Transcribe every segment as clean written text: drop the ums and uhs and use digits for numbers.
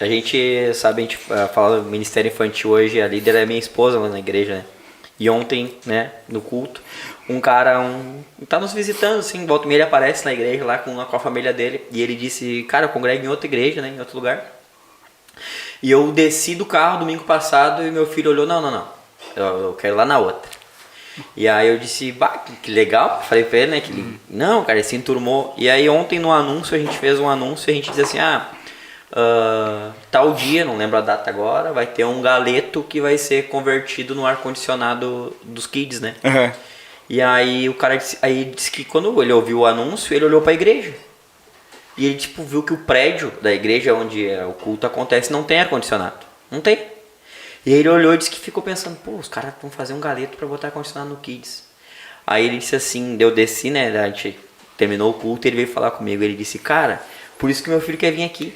A gente, sabe, a gente fala do Ministério Infantil hoje, a líder é minha esposa lá na igreja, né? E ontem, né, no culto, um cara tá nos visitando, assim, volta e meia ele aparece na igreja lá com a família dele. E ele disse, cara, eu congrego em outra igreja, né, em outro lugar. E eu desci do carro domingo passado e meu filho olhou, não, eu quero ir lá na outra. E aí eu disse, bah, que legal, falei pra ele, né, que ele, não, cara, ele se enturmou. E aí ontem no anúncio, a gente fez um anúncio e a gente diz assim, tal dia, não lembro a data agora, vai ter um galeto que vai ser convertido no ar-condicionado dos kids, né? Uhum. E aí o cara disse que quando ele ouviu o anúncio, ele olhou pra igreja. E ele tipo viu que o prédio da igreja onde o culto acontece não tem ar-condicionado. Não tem. E aí ele olhou e disse que ficou pensando, pô, os caras vão fazer um galeto pra botar ar-condicionado no kids. Aí ele disse assim, eu desci, né? A gente terminou o culto e ele veio falar comigo. Ele disse, cara, por isso que meu filho quer vir aqui.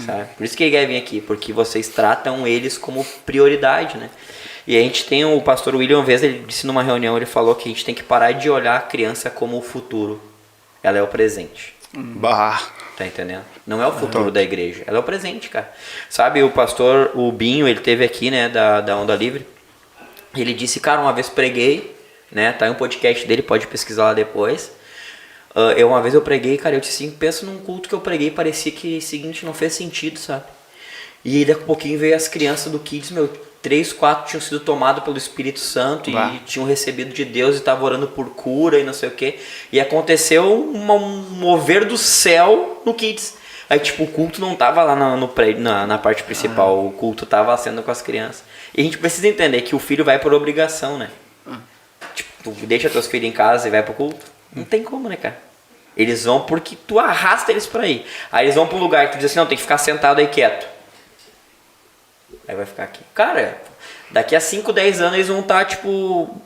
Sabe? Por isso que ele quer vir aqui, porque vocês tratam eles como prioridade, né? E a gente tem o pastor William, uma vez ele disse numa reunião, ele falou que a gente tem que parar de olhar a criança como o futuro. Ela é o presente. Bah. Tá entendendo? Não é o futuro da igreja, ela é o presente, cara. Sabe, o pastor, o Binho, ele teve aqui, né, da Onda Livre. Ele disse, cara, uma vez preguei, né, tá aí um podcast dele, pode pesquisar lá depois. Uma vez eu preguei, cara, eu disse assim, pensa num culto que eu preguei, parecia que o seguinte não fez sentido, sabe? E aí daqui a pouquinho veio as crianças do Kids, 3, 4 tinham sido tomados pelo Espírito Santo e tinham recebido de Deus e estavam orando por cura e não sei o que. E aconteceu um mover do céu no Kids. Aí tipo, o culto não tava lá no prédio, na parte principal, o culto tava sendo com as crianças. E a gente precisa entender que o filho vai por obrigação, né? Tipo, tu deixa teus filhos em casa e vai pro culto. Não tem como, né, cara? Eles vão porque tu arrasta eles pra ir. Aí eles vão pro lugar que tu diz assim, não, tem que ficar sentado aí quieto. Aí vai ficar aqui. Cara, daqui a 5, 10 anos eles vão estar, tipo...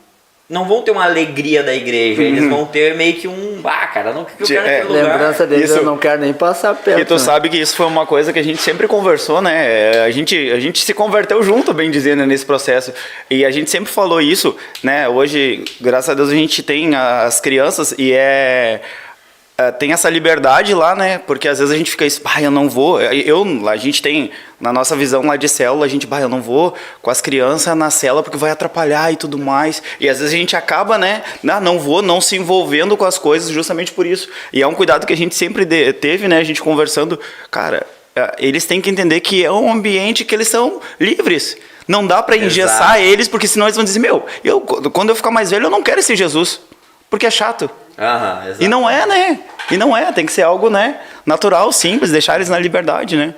Não vão ter uma alegria da igreja. Eles vão ter meio que um... Ah, cara, não que eu quero naquele lugar. Lembrança deles, isso, eu não quero nem passar perto. E tu sabe que isso foi uma coisa que a gente sempre conversou, né? A gente se converteu junto, bem dizendo, nesse processo. E a gente sempre falou isso, né? Hoje, graças a Deus, a gente tem as crianças e tem essa liberdade lá, né? Porque às vezes a gente fica isso, eu não vou. A gente tem, na nossa visão lá de célula, a gente, eu não vou com as crianças na célula porque vai atrapalhar e tudo mais. E às vezes a gente acaba, né? Não vou, não se envolvendo com as coisas justamente por isso. E é um cuidado que a gente sempre teve, né? A gente conversando, cara, eles têm que entender que é um ambiente que eles são livres. Não dá para engessar eles, porque senão eles vão dizer, quando eu ficar mais velho, eu não quero esse Jesus, porque é chato. E não é, né? Tem que ser algo, né, natural, simples, deixar eles na liberdade, né?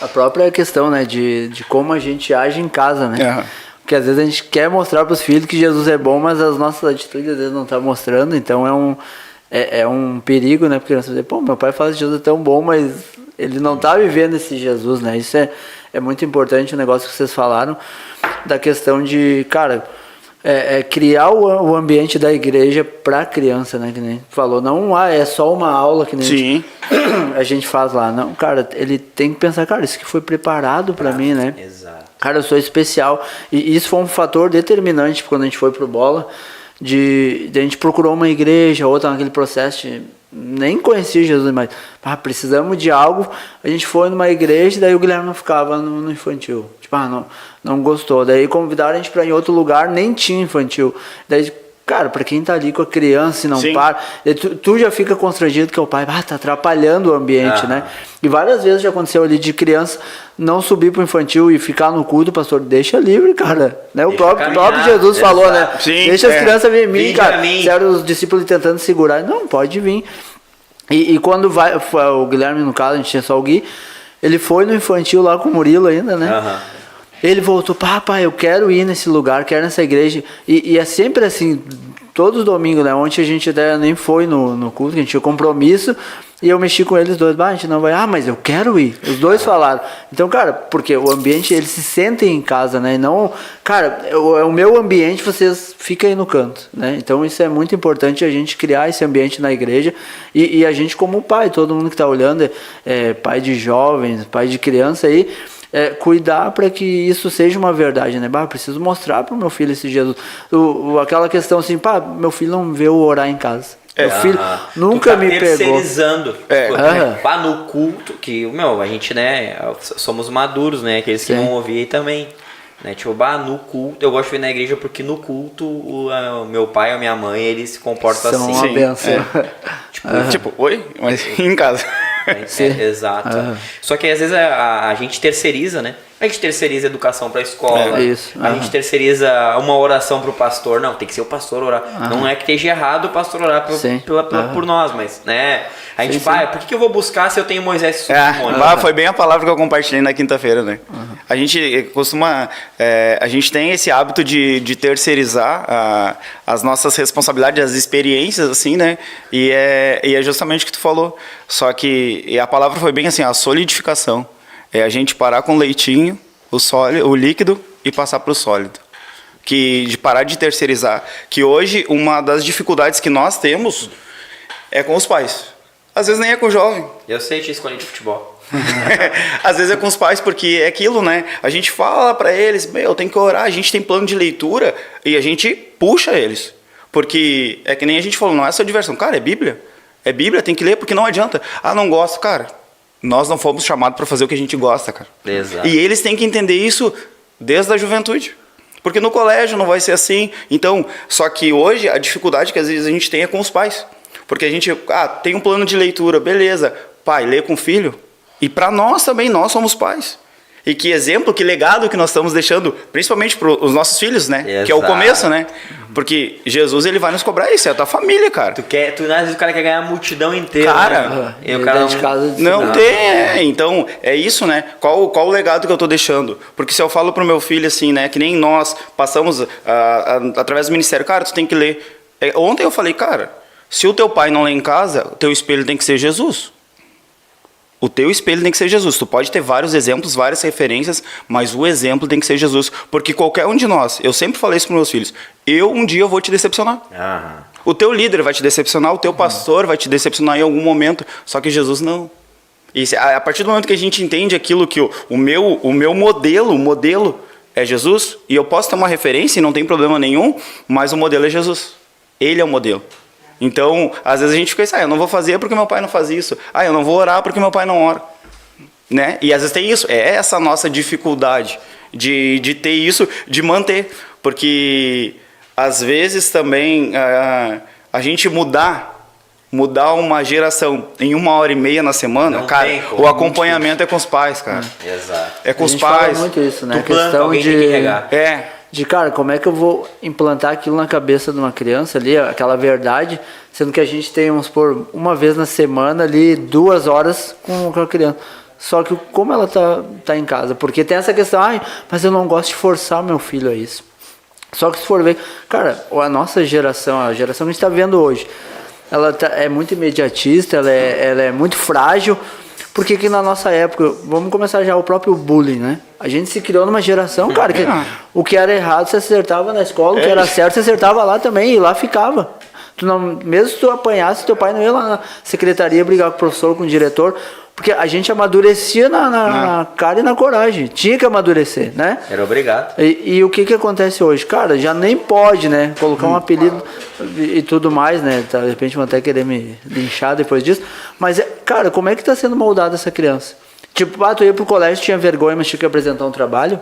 A própria questão, né, de como a gente age em casa, né? Porque às vezes a gente quer mostrar para os filhos que Jesus é bom, mas as nossas atitudes às vezes não estão mostrando, então é um perigo, né? Porque nós vamos dizer, meu pai fala que Jesus é tão bom, mas ele não está vivendo esse Jesus, né? Isso é muito importante, o negócio que vocês falaram, da questão de, cara... criar o ambiente da igreja para a criança, né? Que nem falou, não é só uma aula que nem a gente faz lá. Não, cara, ele tem que pensar, cara, isso que foi preparado para mim, né? Exato. Cara, eu sou especial. E isso foi um fator determinante quando a gente foi pro Bola, de a gente procurou uma igreja, outra naquele processo de nem conhecia Jesus, mas precisamos de algo. A gente foi numa igreja, daí o Guilherme não ficava no infantil. Tipo, não gostou. Daí convidaram a gente para ir em outro lugar, nem tinha infantil. Daí, cara, para quem tá ali com a criança e não para, tu já fica constrangido que o pai tá atrapalhando o ambiente, né? E várias vezes já aconteceu ali de criança não subir pro infantil e ficar no culto, pastor, deixa livre, cara. Né? O próprio Jesus falou, né? Sim, deixa as crianças vir em mim, cara. Se eram os discípulos tentando segurar, não, pode vir. E quando o Guilherme, no caso, a gente tinha só o Gui, ele foi no infantil lá com o Murilo ainda, né? Ele voltou, papai, eu quero ir nesse lugar, quero ir nessa igreja. E é sempre assim, todos os domingos, né? Ontem a gente até nem foi no culto, a gente tinha compromisso. E eu mexi com eles dois, a gente não vai, mas eu quero ir. Os dois falaram. Então, cara, porque o ambiente, eles se sentem em casa, né? E não, cara, o meu ambiente, vocês ficam aí no canto, né? Então, isso é muito importante, a gente criar esse ambiente na igreja. E a gente como pai, todo mundo que está olhando, pai de jovens, pai de criança aí, cuidar para que isso seja uma verdade, né? Preciso mostrar para o meu filho esse Jesus. Aquela questão assim, meu filho não vê eu orar em casa. Meu filho nunca me pegou. Terceirizando. Lá no culto, que, meu, a gente, né, somos maduros, né? Aqueles que vão ouvir aí também. Né? Tipo, no culto, eu gosto de ir na igreja porque no culto o meu pai ou a minha mãe, eles se comportam São assim. uma benção. Tipo, oi? Mas em casa. Exato. Só que às vezes a gente terceiriza, né? A gente terceiriza a educação para a escola. A gente terceiriza uma oração para o pastor. Não, tem que ser o pastor orar. Não é que esteja errado o pastor orar por nós, mas, né? A gente vai, por que eu vou buscar se eu tenho Moisés e foi bem a palavra que eu compartilhei na quinta-feira, né? A gente costuma... a gente tem esse hábito de terceirizar as nossas responsabilidades, as experiências, assim, né? E é justamente o que tu falou. Só que a palavra foi bem assim, a solidificação. É a gente parar com o leitinho, o líquido, e passar para o sólido. De parar de terceirizar. Que hoje, uma das dificuldades que nós temos é com os pais. Às vezes nem é com o jovem. Eu sei te escolher de futebol. Às vezes é com os pais, porque é aquilo, né? A gente fala para eles, tem que orar, a gente tem plano de leitura, e a gente puxa eles. Porque é que nem a gente falou, não é só diversão. Cara, é Bíblia. É Bíblia, tem que ler, porque não adianta. Não gosto, cara. Nós não fomos chamados para fazer o que a gente gosta, cara. Exato. E eles têm que entender isso desde a juventude. Porque no colégio não vai ser assim. Então, só que hoje a dificuldade que às vezes a gente tem é com os pais. Porque a gente, tem um plano de leitura, beleza. Pai, lê com o filho. E para nós também, nós somos pais. E que exemplo, que legado que nós estamos deixando, principalmente para os nossos filhos, né? Exato. Que é o começo, né? Porque Jesus, ele vai nos cobrar isso, é a tua família, cara. Às vezes o cara quer ganhar a multidão inteira. Cara, né? E o cara de casa não tem. Então, é isso, né? Qual o legado que eu tô deixando? Porque se eu falo pro meu filho assim, né? Que nem nós passamos através do ministério, cara, tu tem que ler. Ontem eu falei, cara, se o teu pai não lê em casa, o teu espelho tem que ser Jesus. O teu espelho tem que ser Jesus. Tu pode ter vários exemplos, várias referências, mas o exemplo tem que ser Jesus. Porque qualquer um de nós, eu sempre falei isso para meus filhos, um dia eu vou te decepcionar. O teu líder vai te decepcionar, o teu pastor vai te decepcionar em algum momento, só que Jesus não. E a partir do momento que a gente entende aquilo que o meu modelo é Jesus, e eu posso ter uma referência e não tem problema nenhum, mas o modelo é Jesus. Ele é o modelo. Então, às vezes a gente fica assim, eu não vou fazer porque meu pai não faz isso. Eu não vou orar porque meu pai não ora. Né? E às vezes tem isso, é essa nossa dificuldade de ter isso, de manter. Porque, às vezes também, a gente mudar uma geração em 1h30 na semana, não cara, o acompanhamento é com os pais, cara. Exato. É com os A gente fala pais. muito isso, né? Tu planta, alguém tem que regar. Cara, como é que eu vou implantar aquilo na cabeça de uma criança ali, aquela verdade, sendo que a gente tem, vamos supor, uma vez na semana ali, 2 horas com a criança. Só que como ela tá em casa? Porque tem essa questão, mas eu não gosto de forçar meu filho a isso. Só que se for ver, cara, a nossa geração, a geração que a gente está vendo hoje, ela é muito imediatista, ela é muito frágil. Porque que na nossa época, vamos começar já o próprio bullying, né? A gente se criou numa geração, cara, que o que era errado você acertava na escola, o que era certo você acertava lá também, e lá ficava. Mesmo se tu apanhasse, teu pai não ia lá na secretaria brigar com o professor, com o diretor, porque a gente amadurecia na cara e na coragem. Tinha que amadurecer, né? Era obrigado. E o que acontece hoje? Cara, já nem pode, né? Colocar um apelido e tudo mais, né? De repente vão até querer me linchar depois disso. Mas, cara, como é que tá sendo moldada essa criança? Tipo, tu ia pro colégio, tinha vergonha, mas tinha que apresentar um trabalho.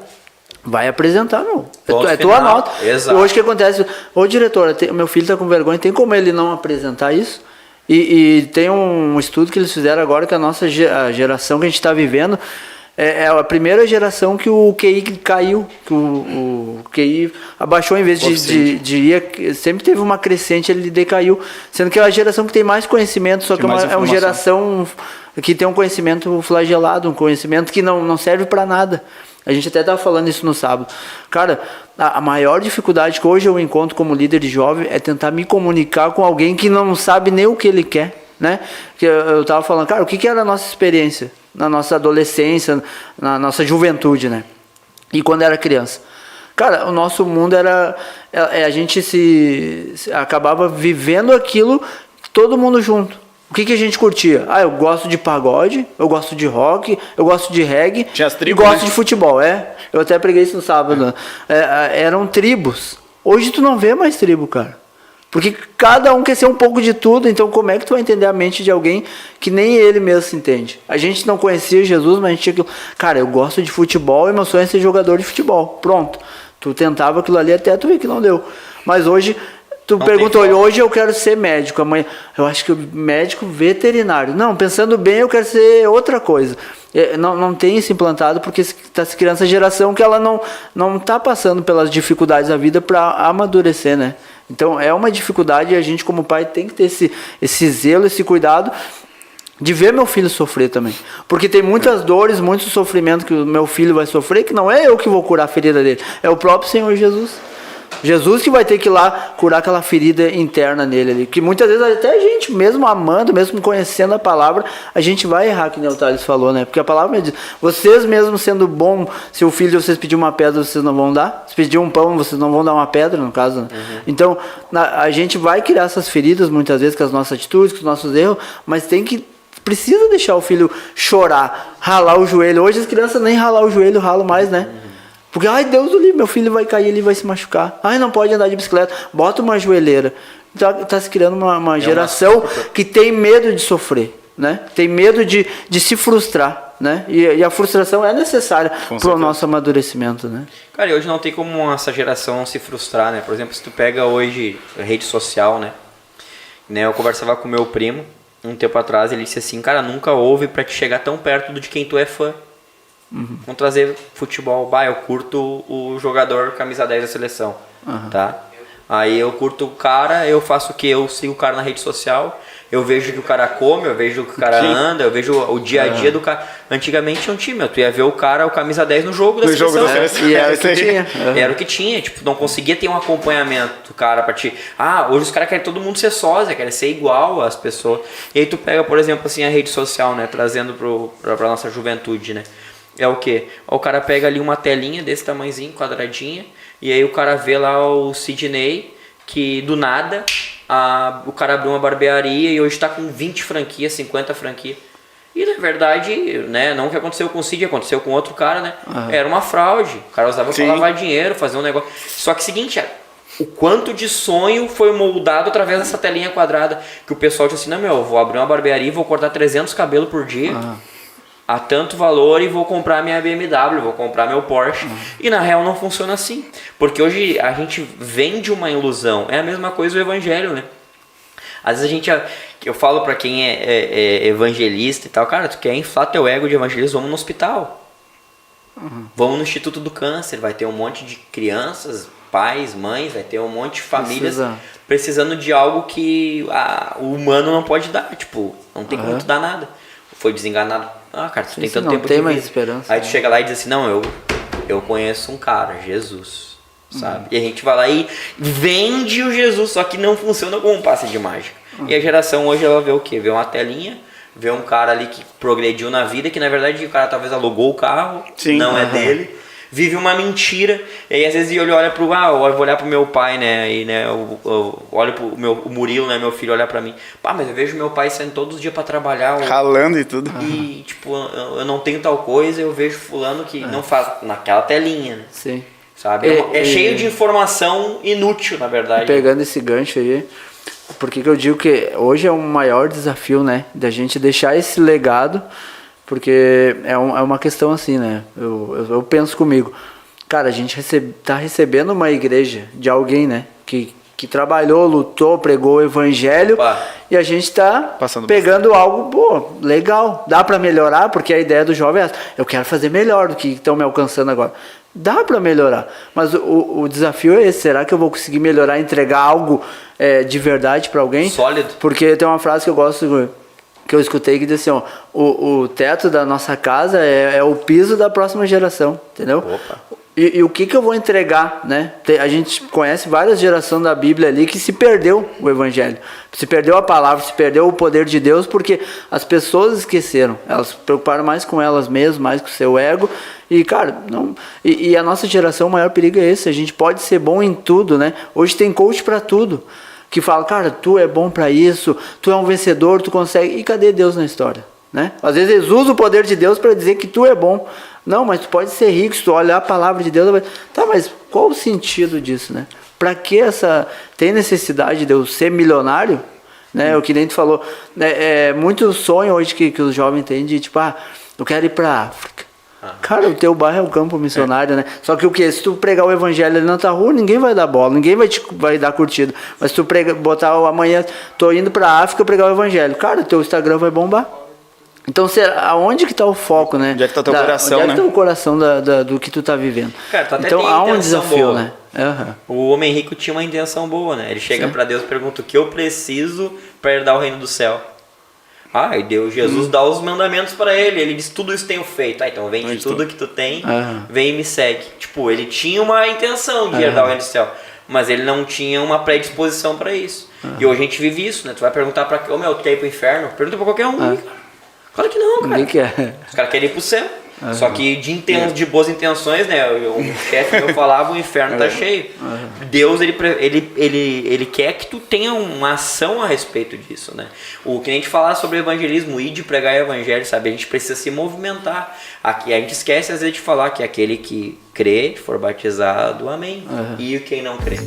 Vai apresentar, meu. É tua nota. Exato. Hoje o que acontece? Ô, diretora, meu filho tá com vergonha, tem como ele não apresentar isso? E tem um estudo que eles fizeram agora que a nossa geração que a gente está vivendo é a primeira geração que o QI caiu, que o QI abaixou em vez de ir, sempre teve uma crescente, ele decaiu, sendo que é a geração que tem mais conhecimento, só que é uma geração que tem um conhecimento flagelado, um conhecimento que não serve para nada. A gente até estava falando isso no sábado. Cara, a maior dificuldade que hoje eu encontro como líder de jovem é tentar me comunicar com alguém que não sabe nem o que ele quer, né? Que eu estava falando, cara, o que era a nossa experiência na nossa adolescência, na nossa juventude, né? E quando era criança. Cara, o nosso mundo era... a gente acabava vivendo aquilo, todo mundo junto. O que a gente curtia? Eu gosto de pagode, eu gosto de rock, eu gosto de reggae e gosto de futebol. Eu até preguei isso no sábado. Eram tribos. Hoje tu não vê mais tribo, cara. Porque cada um quer ser um pouco de tudo, então como é que tu vai entender a mente de alguém que nem ele mesmo se entende? A gente não conhecia Jesus, mas a gente tinha aquilo, cara, eu gosto de futebol e meu sonho é ser jogador de futebol. Pronto. Tu tentava aquilo ali até tu ver que não deu. Mas hoje, tu perguntou, hoje eu quero ser médico, amanhã eu acho que médico veterinário. Não, pensando bem, eu quero ser outra coisa. Não tem isso implantado porque está se criando essa geração que ela não está passando pelas dificuldades da vida para amadurecer, né? Então é uma dificuldade e a gente como pai tem que ter esse zelo, esse cuidado de ver meu filho sofrer também. Porque tem muitas dores, muito sofrimento que o meu filho vai sofrer, que não é eu que vou curar a ferida dele, é o próprio Senhor Jesus. Jesus que vai ter que ir lá curar aquela ferida interna nele ali. Que muitas vezes até a gente, mesmo amando, mesmo conhecendo a palavra, a gente vai errar, que nem o Thales falou, né? Porque a palavra diz, vocês mesmo sendo bom, se o filho de vocês pedir uma pedra, vocês não vão dar. Se pedir um pão, vocês não vão dar uma pedra, no caso. Né? Então, a gente vai criar essas feridas muitas vezes com as nossas atitudes, com os nossos erros, mas precisa deixar o filho chorar, ralar o joelho. Hoje as crianças nem ralar o joelho ralam mais, né? Porque, ai, Deus do livro, meu filho vai cair, ele vai se machucar. Ai, não pode andar de bicicleta. Bota uma joelheira. Tá se criando uma geração que tem medo de sofrer, né? Tem medo de se frustrar, né? E a frustração é necessária para o nosso amadurecimento, né? Cara, e hoje não tem como essa geração não se frustrar, né? Por exemplo, se tu pega hoje a rede social, né? Eu conversava com meu primo um tempo atrás, ele disse assim, cara, nunca houve para te chegar tão perto de quem tu é fã. Vamos trazer futebol. Eu curto o jogador camisa 10 da seleção, tá? Aí eu curto o cara, eu faço o que? Eu sigo o cara na rede social, eu vejo o que o cara come, eu vejo o que o cara anda, eu vejo o dia a dia do cara. Antigamente tinha um time, tu ia ver o cara, o camisa 10 no jogo da seleção. E era o que tinha. Era o que tinha, tipo, não conseguia ter um acompanhamento do cara pra ti. Hoje os caras querem todo mundo ser sósia, querem ser igual às pessoas. E aí tu pega, por exemplo, assim, a rede social, né? Trazendo pra nossa juventude, né? É o quê? O cara pega ali uma telinha desse tamanhozinho, quadradinha, e aí o cara vê lá o Sidney, que do nada o cara abriu uma barbearia e hoje tá com 20 franquias, 50 franquias. E na verdade, né, não que aconteceu com o Cid, aconteceu com outro cara, né? Era uma fraude. O cara usava pra lavar dinheiro, fazer um negócio. Só que seguinte, o quanto de sonho foi moldado através dessa telinha quadrada, que o pessoal disse assim, não, eu vou abrir uma barbearia e vou cortar 300 cabelos por dia. A tanto valor e vou comprar minha BMW, vou comprar meu Porsche. E na real não funciona assim. Porque hoje a gente vende uma ilusão. É a mesma coisa o evangelho, né? Às vezes eu falo pra quem é evangelista e tal, cara, tu quer inflar teu ego de evangelista, vamos no hospital. Vamos no Instituto do Câncer, vai ter um monte de crianças, pais, mães, vai ter um monte de famílias precisando de algo que o humano não pode dar. Tipo, não tem como tu dar nada. Foi desenganado. Cara, tu tem tanto tempo tem de mais vida. esperança. Aí tu chega lá e diz assim, não, eu conheço um cara, Jesus, sabe? E a gente vai lá e vende o Jesus, só que não funciona como um passe de mágica. E a geração hoje, ela vê o quê? Vê uma telinha, vê um cara ali que progrediu na vida, que na verdade o cara talvez alugou o carro, não é dele. Vive uma mentira, e aí às vezes ele olha pro, eu vou olhar pro meu pai, né, e né, eu olho pro o Murilo, né, meu filho, olhar pra mim, mas eu vejo meu pai saindo todos os dias pra trabalhar, ralando e tudo, e tipo, eu não tenho tal coisa, eu vejo fulano que não faz, naquela telinha, né, sim, sabe, é cheio de informação inútil, na verdade. Pegando esse gancho aí, por que eu digo que hoje é um maior desafio, né, da gente deixar esse legado. Porque é uma questão assim, né? Eu penso comigo. Cara, a gente tá recebendo uma igreja de alguém, né? Que trabalhou, lutou, pregou o evangelho. E a gente tá pegando algo, legal. Dá para melhorar, porque a ideia do jovem é essa. Eu quero fazer melhor do que estão me alcançando agora. Dá para melhorar. Mas o desafio é esse. Será que eu vou conseguir melhorar, entregar algo de verdade para alguém? Sólido. Porque tem uma frase que eu gosto... que eu escutei que disse assim, o teto da nossa casa é o piso da próxima geração, entendeu? E o que eu vou entregar, né? A gente conhece várias gerações da Bíblia ali que se perdeu o evangelho, se perdeu a palavra, se perdeu o poder de Deus, porque as pessoas esqueceram, elas se preocuparam mais com elas mesmas, mais com o seu ego, e cara, a nossa geração, o maior perigo é esse, a gente pode ser bom em tudo, né? Hoje tem coach para tudo, que fala, cara, tu é bom para isso, tu é um vencedor, tu consegue. E cadê Deus na história? Né? Às vezes eles usam o poder de Deus para dizer que tu é bom. Não, mas tu pode ser rico, se tu olhar a palavra de Deus, tá, mas qual o sentido disso, né? pra que essa... Tem necessidade de eu ser milionário? Né? O que nem tu falou. É muito sonho hoje que os jovens têm de, tipo, eu quero ir pra África. Cara, o teu bairro é o campo missionário, né? Só que o que? Se tu pregar o evangelho ali na tua rua, ninguém vai dar bola, ninguém vai dar curtida. Mas se tu botar amanhã, tô indo pra África pregar o evangelho, cara, teu Instagram vai bombar. Então, aonde que tá o foco, né? Onde é que tá teu coração, onde né? é que tá o coração do que tu tá vivendo? Cara, tu até então, tem há um intenção desafio, boa. né? Uhum. O homem rico tinha uma intenção boa, né? Ele chega pra Deus e pergunta o que eu preciso pra herdar o reino do céu. E Deus, Jesus dá os mandamentos pra ele. Ele diz, tudo isso tenho feito. Então vende tudo que tu tem, vem e me segue. Tipo, ele tinha uma intenção de herdar o reino do céu, mas ele não tinha uma predisposição pra isso. E hoje a gente vive isso, né? Tu vai perguntar pra quem, tu quer ir pro inferno? Pergunta pra qualquer um. Claro que não, cara. Ninguém quer. Os caras querem ir pro céu. Só que de boas intenções, né? Um chefe meu falava, o inferno tá cheio. Deus, ele quer que tu tenha uma ação a respeito disso, né? O que a gente falar sobre evangelismo, ir de pregar o evangelho, sabe? A gente precisa se movimentar. Aqui, a gente esquece às vezes de falar que aquele que crê, for batizado, amém. E quem não crê.